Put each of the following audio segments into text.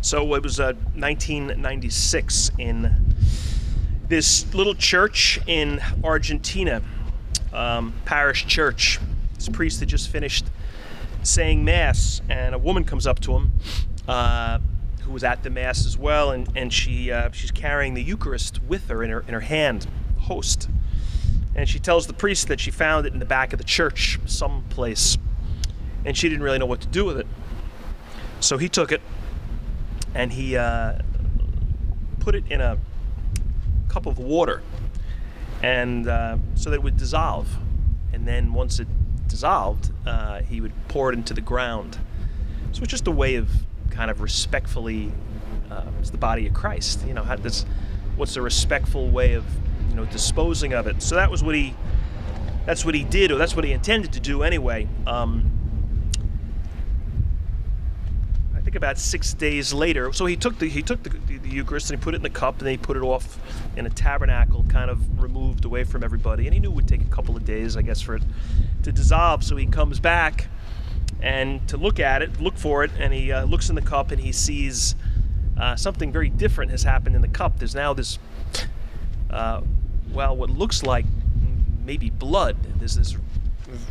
So it was 1996 in this little church in Argentina, parish church. This priest had just finished saying Mass, and a woman comes up to him who was at the Mass as well, and she's carrying the Eucharist with her in her hand, host. And she tells the priest that she found it in the back of the church someplace, and she didn't really know what to do with it. So he took it, and he put it in a cup of water, and so that it would dissolve. And then once it dissolved, he would pour it into the ground. So it's just a way of kind of respectfully, it's the body of Christ. You know, what's a respectful way of, disposing of it. So that's what he did, or that's what he intended to do anyway. I think about 6 days later, so he took the Eucharist and he put it in the cup, and then he put it off in a tabernacle, kind of removed away from everybody. And he knew it would take a couple of days, I guess, for it to dissolve. So he comes back and to look for it, and he looks in the cup, and he sees something very different has happened in the cup. There's now this, what looks like maybe blood. There's this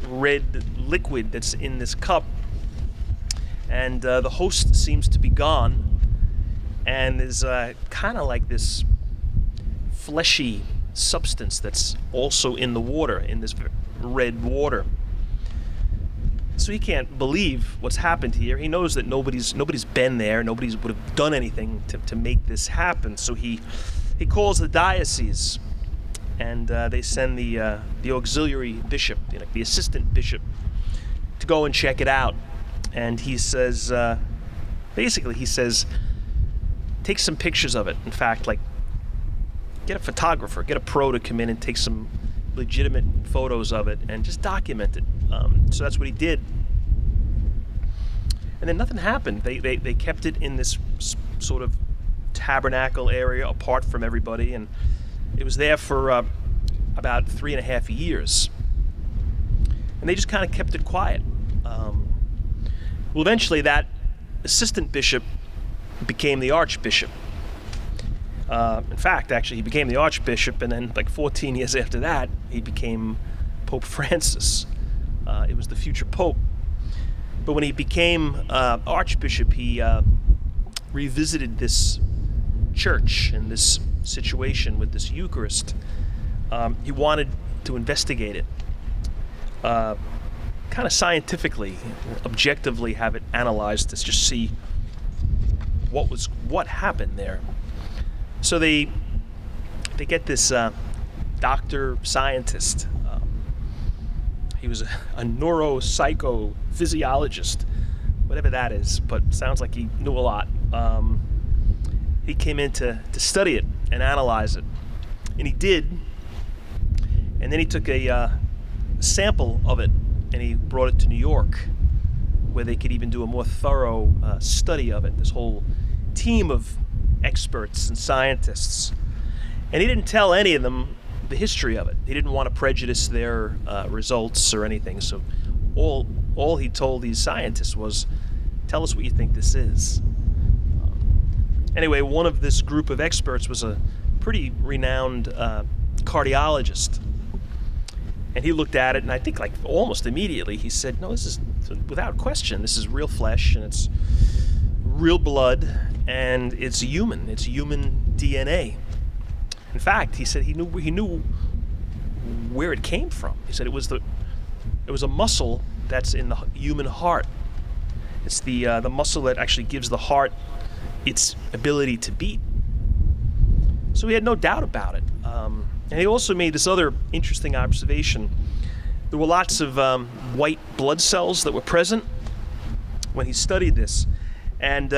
red liquid that's in this cup, and the host seems to be gone, and there's kind of like this fleshy substance that's also in the water, in this red water. So he can't believe what's happened here. He knows that nobody's been there. Nobody would have done anything to make this happen. So he calls the diocese, and they send the auxiliary bishop, the assistant bishop, to go and check it out. And he says, take some pictures of it. In fact, get a photographer, get a pro to come in and take some legitimate photos of it and just document it. So that's what he did. And then nothing happened. They kept it in this sort of tabernacle area apart from everybody, and it was there for about 3.5 years. And they just kind of kept it quiet. Well, eventually that assistant bishop became the archbishop. In fact, actually, he became the archbishop, and then 14 years after that, he became Pope Francis. It was the future pope. But when he became archbishop, he revisited this church and this situation with this Eucharist. He wanted to investigate it, kind of scientifically, objectively, have it analyzed to just see what happened there. So they get this doctor scientist. He was a neuropsychophysiologist, whatever that is, but sounds like he knew a lot. He came in to study it and analyze it, and he did. And then he took a sample of it, and he brought it to New York, where they could even do a more thorough study of it. This whole team of experts and scientists, and he didn't tell any of them the history of it. He didn't want to prejudice their results or anything. So all he told these scientists was, "Tell us what you think this is." Anyway, one of this group of experts was a pretty renowned cardiologist, and he looked at it, and I think almost immediately he said, "No, this is without question. This is real flesh, and it's real blood, and it's human. It's human DNA." In fact, he said he knew where it came from. He said it was a muscle that's in the human heart. It's the muscle that actually gives the heart its ability to beat. So he had no doubt about it. And he also made this other interesting observation. There were lots of white blood cells that were present when he studied this. And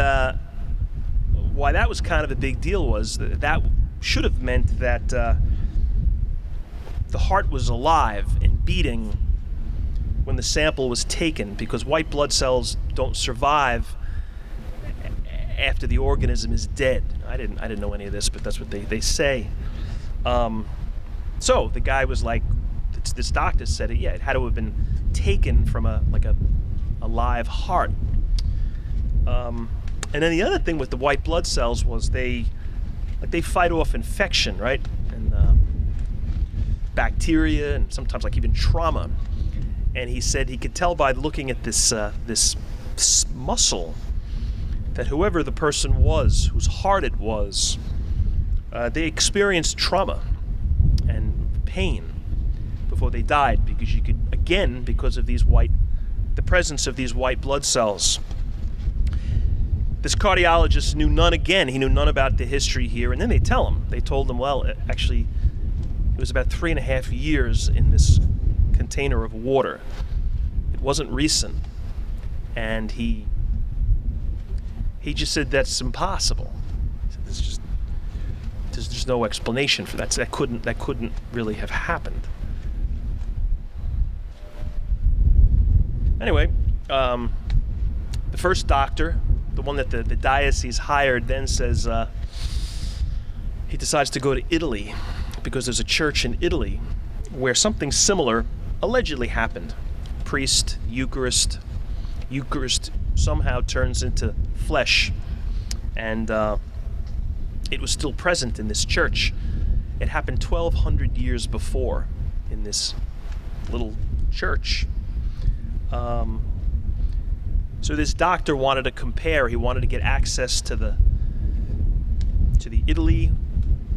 why that was kind of a big deal was that should have meant that the heart was alive and beating when the sample was taken, because white blood cells don't survive after the organism is dead. I didn't know any of this, but that's what they say. So the guy was like, this doctor said it had to have been taken from a live heart. And then the other thing with the white blood cells was they fight off infection, right? And bacteria, and sometimes like even trauma. And he said he could tell by looking at this muscle that whoever the person was, whose heart it was, they experienced trauma and pain before they died, because you could, again, because of the presence of these white blood cells. This cardiologist knew none about the history here, and then they told him, well, actually, it was about 3.5 years in this container of water. It wasn't recent. And he just said that's impossible. He said, there's no explanation for that. So that couldn't really have happened. Anyway, the first doctor, the one that the diocese hired, then says he decides to go to Italy, because there's a church in Italy where something similar allegedly happened. Priest, Eucharist somehow turns into flesh, and it was still present in this church. It happened 1,200 years before in this little church. So this doctor wanted to compare. He wanted to get access to the Italy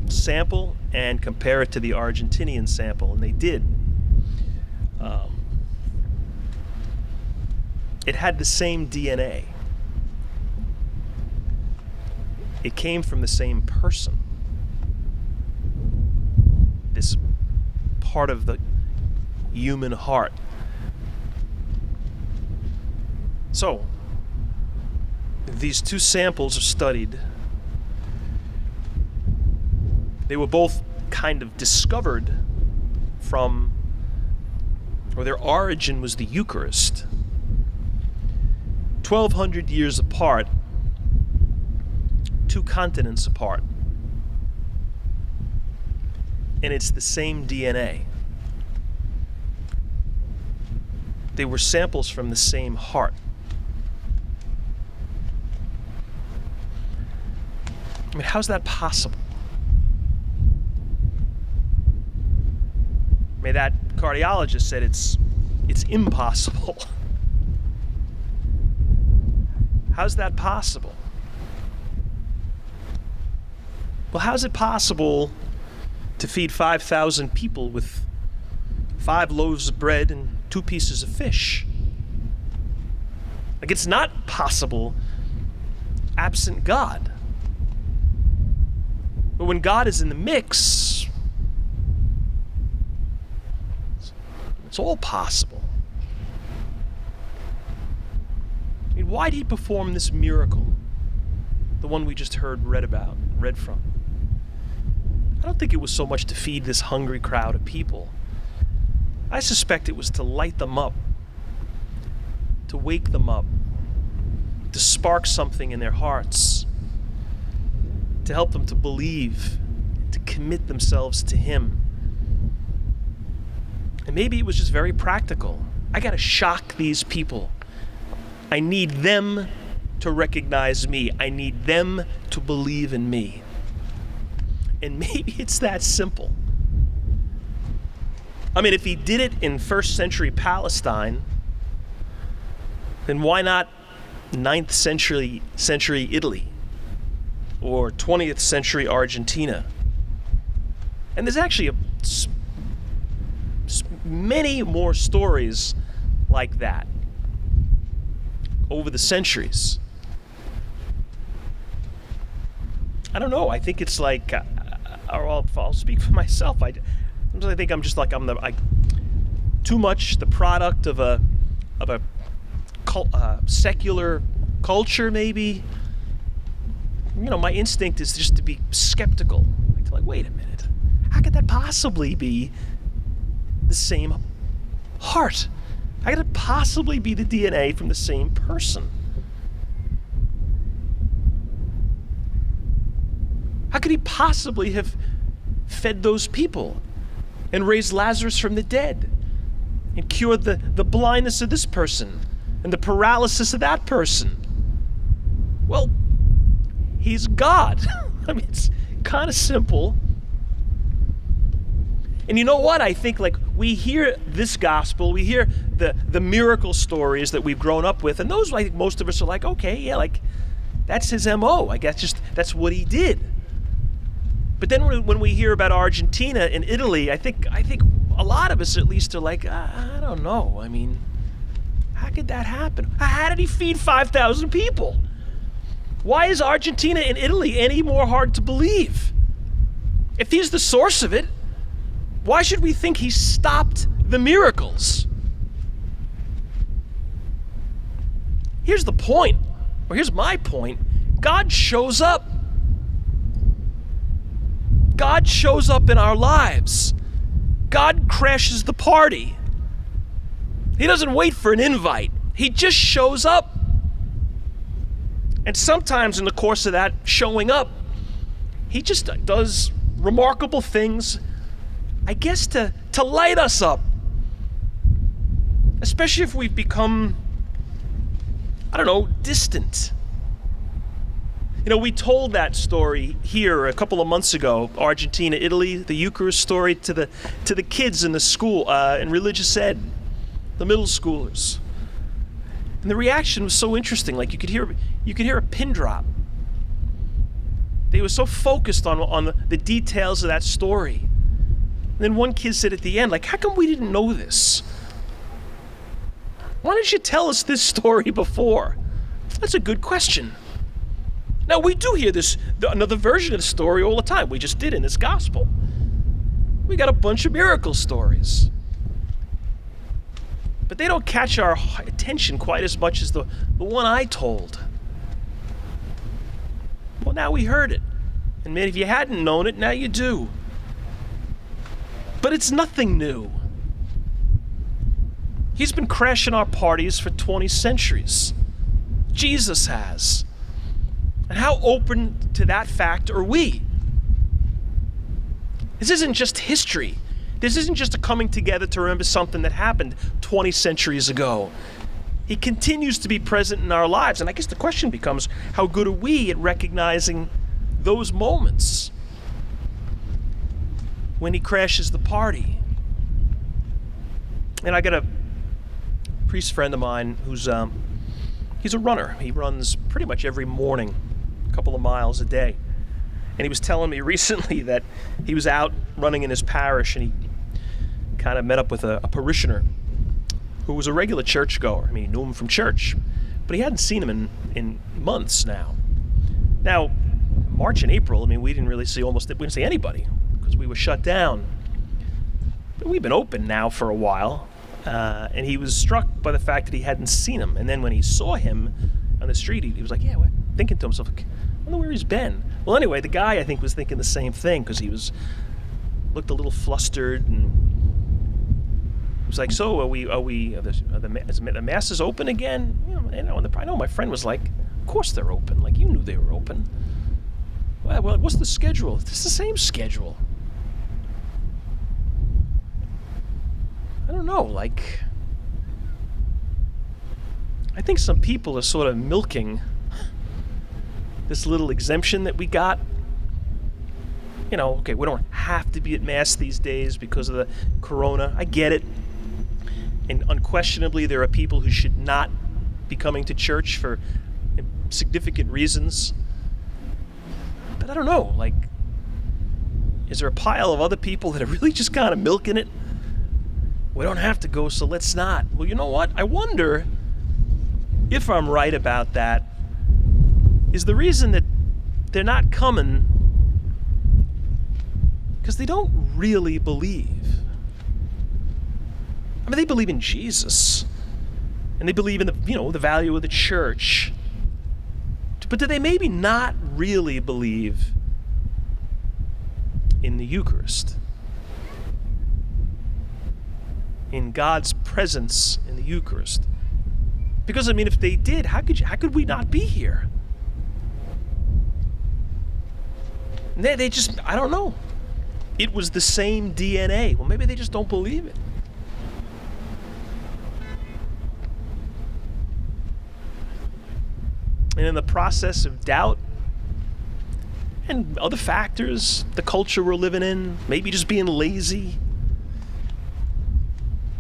sample and compare it to the Argentinian sample, and they did. It had the same DNA. It came from the same person. This part of the human heart. So, these two samples are studied. They were both kind of discovered from, or their origin was the Eucharist. 1,200 years apart, 2 continents apart. And it's the same DNA. They were samples from the same heart. I mean, how's that possible? I mean, that cardiologist said it's impossible. How's that possible? Well, how's it possible to feed 5,000 people with 5 loaves of bread and 2 pieces of fish? Like, it's not possible absent God. But when God is in the mix, it's all possible. I mean, why did he perform this miracle? The one we just read from. I don't think it was so much to feed this hungry crowd of people. I suspect it was to light them up, to wake them up, to spark something in their hearts, to help them to believe, to commit themselves to him. And maybe it was just very practical. I gotta shock these people. I need them to recognize me. I need them to believe in me. And maybe it's that simple. I mean, if he did it in 1st century Palestine, then why not 9th century Italy or 20th century Argentina? And there's actually many more stories like that over the centuries. I don't know. I think it's like, I'll speak for myself. I think I'm just like too much the product of a secular culture, maybe. You know, my instinct is just to be skeptical. Like, wait a minute. How could that possibly be the same heart? How could it possibly be the DNA from the same person? How could he possibly have fed those people and raised Lazarus from the dead and cured the blindness of this person and the paralysis of that person? Well, He's God. I mean, it's kind of simple. And you know what? I think like we hear this gospel, we hear the miracle stories that we've grown up with, and those I think most of us are like, okay, yeah, like that's his MO. I guess just that's what he did. But then when we hear about Argentina and Italy, I think a lot of us at least are like, I don't know. I mean, how could that happen? How did he feed 5,000 people? Why is Argentina and Italy any more hard to believe? If he's the source of it, why should we think he stopped the miracles? Here's the point, or here's my point. God shows up. God shows up in our lives. God crashes the party. He doesn't wait for an invite. He just shows up. And sometimes in the course of that showing up, he just does remarkable things, I guess, to light us up. Especially if we've become, I don't know, distant. You know, we told that story here a couple of months ago, Argentina, Italy, the Eucharist story to the kids in the school, in religious ed, the middle schoolers. And the reaction was so interesting. Like you could hear a pin drop. They were so focused on the details of that story. And then one kid said at the end, like, how come we didn't know this? Why didn't you tell us this story before? That's a good question. Now, we do hear another version of the story all the time. We just did in this gospel. We got a bunch of miracle stories. But they don't catch our attention quite as much as the one I told. Well, now we heard it. And man, if you hadn't known it, now you do. But it's nothing new. He's been crashing our parties for 20 centuries. Jesus has. And how open to that fact are we? This isn't just history. This isn't just a coming together to remember something that happened 20 centuries ago. He continues to be present in our lives. And I guess the question becomes, how good are we at recognizing those moments when he crashes the party? And I got a priest friend of mine who's he's a runner. He runs pretty much every morning, a couple of miles a day. And he was telling me recently that he was out running in his parish and he kind of met up with a parishioner who was a regular churchgoer. I mean, he knew him from church, but he hadn't seen him in months now. Now, March and April, I mean, we didn't see anybody because we were shut down. But we've been open now for a while, and he was struck by the fact that he hadn't seen him. And then when he saw him on the street, he was like, yeah, thinking to himself, I wonder where he's been. Well, anyway, the guy, I think, was thinking the same thing because he looked a little flustered and was like, so are the masses open again? I know my friend was like, of course they're open. Like, you knew they were open. Well, what's the schedule? It's the same schedule. I don't know, like, I think some people are sort of milking this little exemption that we got. You know, okay, we don't have to be at Mass these days because of the corona. I get it. And unquestionably, there are people who should not be coming to church for significant reasons. But I don't know, like, is there a pile of other people that are really just kind of milking it? We don't have to go, so let's not. Well, you know what? I wonder if I'm right about that. Is the reason that they're not coming because they don't really believe. I mean, they believe in Jesus, and they believe in the value of the church. But do they maybe not really believe in the Eucharist? In God's presence in the Eucharist? Because, I mean, if they did, how could we not be here? They just, I don't know. It was the same DNA. Well, maybe they just don't believe it. And in the process of doubt and other factors, the culture we're living in, maybe just being lazy,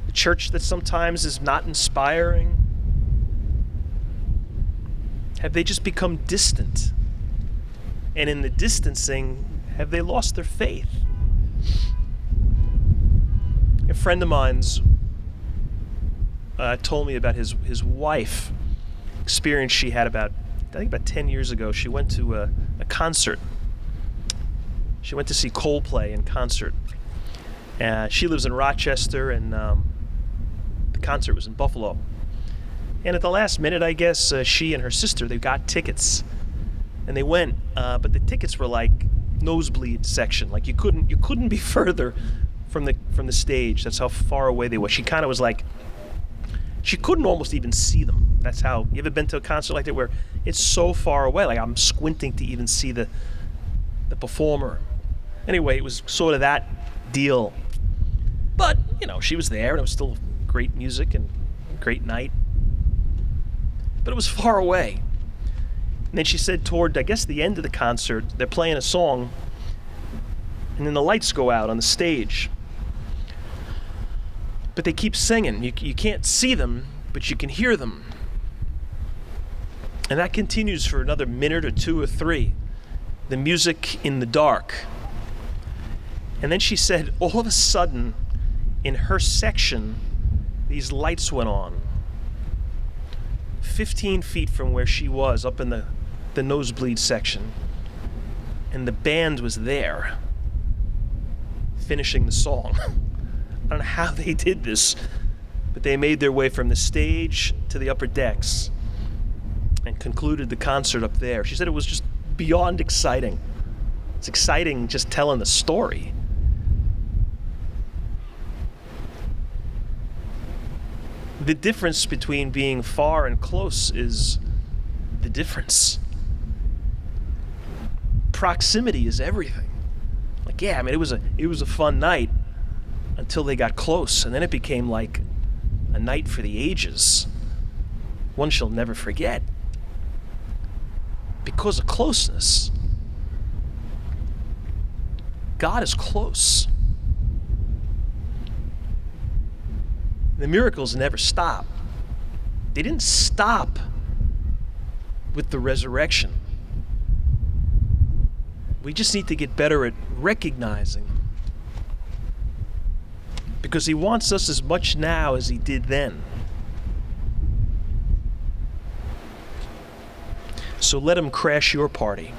the church that sometimes is not inspiring. Have they just become distant? And in the distancing, have they lost their faith? A friend of mine's told me about his wife experience she had about 10 years ago. She went to a concert. She went to see Coldplay in concert. She lives in Rochester, and the concert was in Buffalo. And at the last minute, I guess, she and her sister, they got tickets. And they went, but the tickets were like nosebleed section. Like you couldn't be further from the stage. That's how far away they were. She kind of was like, she couldn't almost even see them. That's how, you ever been to a concert like that where it's so far away, like I'm squinting to even see the performer. Anyway, it was sort of that deal. But, she was there, and it was still great music and great night. But it was far away. And then she said toward, I guess, the end of the concert, they're playing a song, and then the lights go out on the stage. But they keep singing. You can't see them, but you can hear them. And that continues for another minute or two or three. The music in the dark. And then she said, all of a sudden, in her section, these lights went on. 15 feet from where she was, up in the nosebleed section. And the band was there, finishing the song. I don't know how they did this, but they made their way from the stage to the upper decks and concluded the concert up there. She said it was just beyond exciting. It's exciting just telling the story. The difference between being far and close is the difference. Proximity is everything. Like, yeah, I mean, it was a fun night until they got close, and then it became like a night for the ages. One she'll never forget. Because of closeness. God is close. The miracles never stop. They didn't stop with the resurrection. We just need to get better at recognizing. Because he wants us as much now as he did then. So let him crash your party.